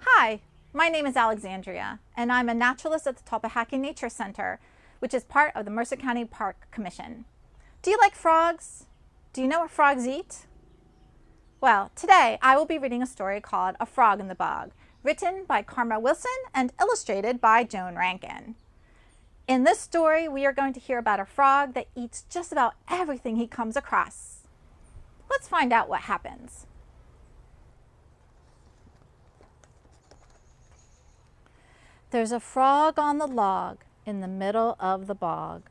Hi, my name is Alexandria, and I'm a naturalist at the Talpahacking Nature Center, which is part of the Mercer County Park Commission. Do you like frogs? Do you know what frogs eat? Well, today I will be reading a story called A Frog in the Bog, written by Karma Wilson and illustrated by Joan Rankin. In this story, we are going to hear about a frog that eats just about everything he comes across. Let's find out what happens. There's a frog on the log in the middle of the bog,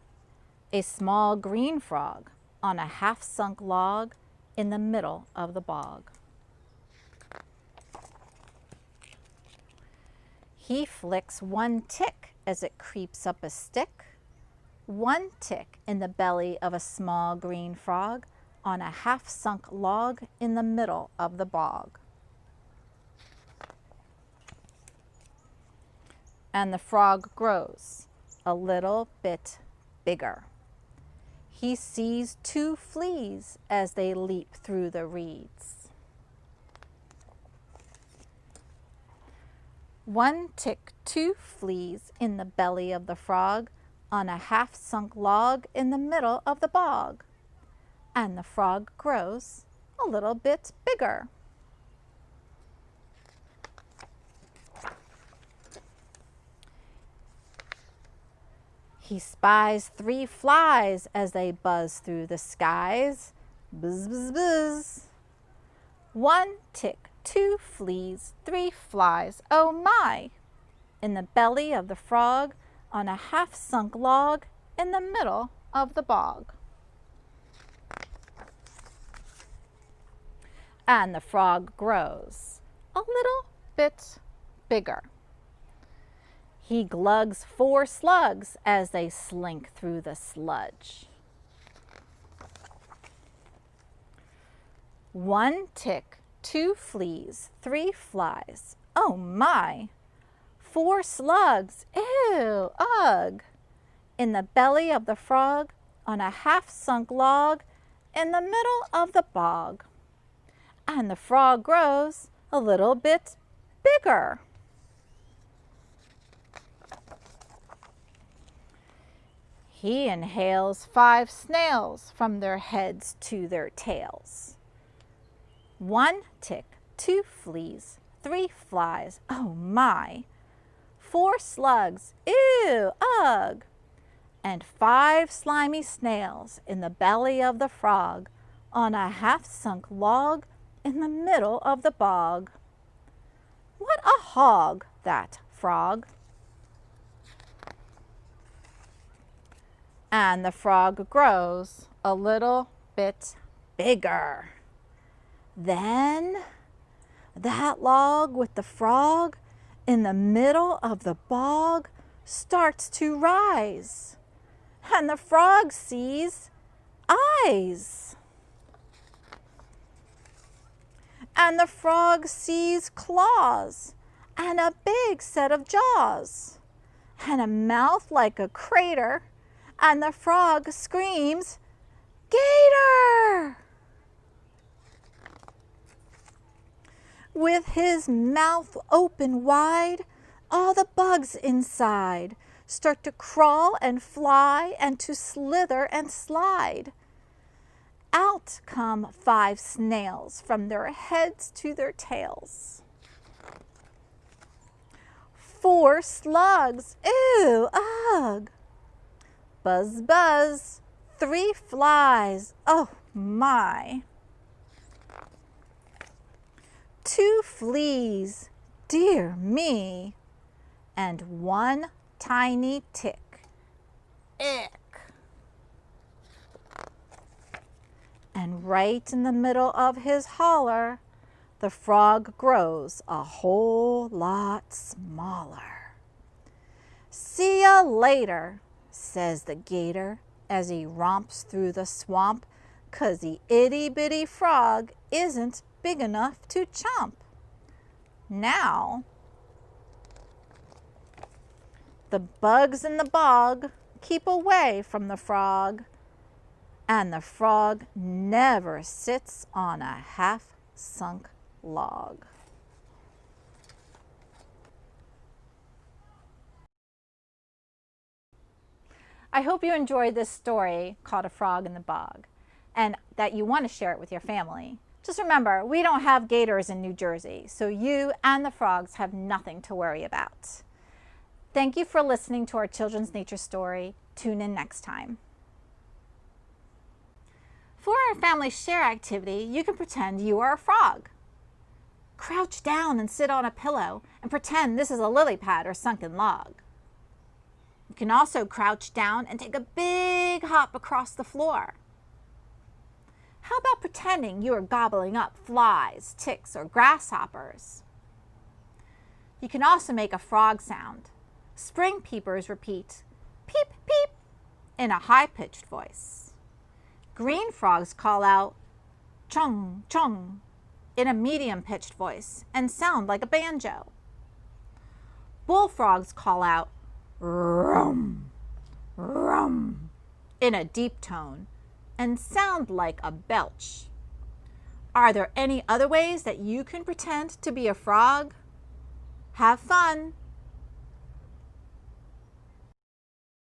a small green frog on a half-sunk log in the middle of the bog. He flicks one tick as it creeps up a stick, one tick in the belly of a small green frog on a half-sunk log in the middle of the bog. And the frog grows a little bit bigger. He sees two fleas as they leap through the reeds. One tick, two fleas in the belly of the frog on a half-sunk log in the middle of the bog. And the frog grows a little bit bigger. He spies three flies as they buzz through the skies. Buzz, buzz, buzz. One tick, two fleas, three flies, oh my! In the belly of the frog on a half-sunk log in the middle of the bog. And the frog grows a little bit bigger. He glugs four slugs as they slink through the sludge. One tick, two fleas, three flies, oh my! Four slugs, ew, ugh! In the belly of the frog on a half-sunk log in the middle of the bog. And the frog grows a little bit bigger. He inhales five snails from their heads to their tails. One tick, two fleas, three flies, oh my! Four slugs, ew, ugh! And five slimy snails in the belly of the frog on a half-sunk log in the middle of the bog. What a hog, that frog! And the frog grows a little bit bigger. Then that log with the frog in the middle of the bog starts to rise. And the frog sees eyes. And the frog sees claws and a big set of jaws and a mouth like a crater. And the frog screams, "Gator!" With his mouth open wide, all the bugs inside start to crawl and fly and to slither and slide. Out come five snails from their heads to their tails. Four slugs, ew, ugh! Buzz, buzz, three flies, oh my! Two fleas, dear me! And one tiny tick, ick! And right in the middle of his holler, the frog grows a whole lot smaller. See ya later, says the gator as he romps through the swamp, 'cause the itty-bitty frog isn't big enough to chomp. Now, the bugs in the bog keep away from the frog, and the frog never sits on a half-sunk log. I hope you enjoyed this story called A Frog in the Bog and that you want to share it with your family. Just remember, we don't have gators in New Jersey, so you and the frogs have nothing to worry about. Thank you for listening to our children's nature story. Tune in next time. For our family share activity, you can pretend you are a frog. Crouch down and sit on a pillow and pretend this is a lily pad or sunken log. You can also crouch down and take a big hop across the floor. How about pretending you are gobbling up flies, ticks, or grasshoppers? You can also make a frog sound. Spring peepers repeat, peep, peep, in a high-pitched voice. Green frogs call out, chung, chung, in a medium-pitched voice and sound like a banjo. Bullfrogs call out, Rummm, rummmm, in a deep tone and sound like a belch. Are there any other ways that you can pretend to be a frog? Have fun!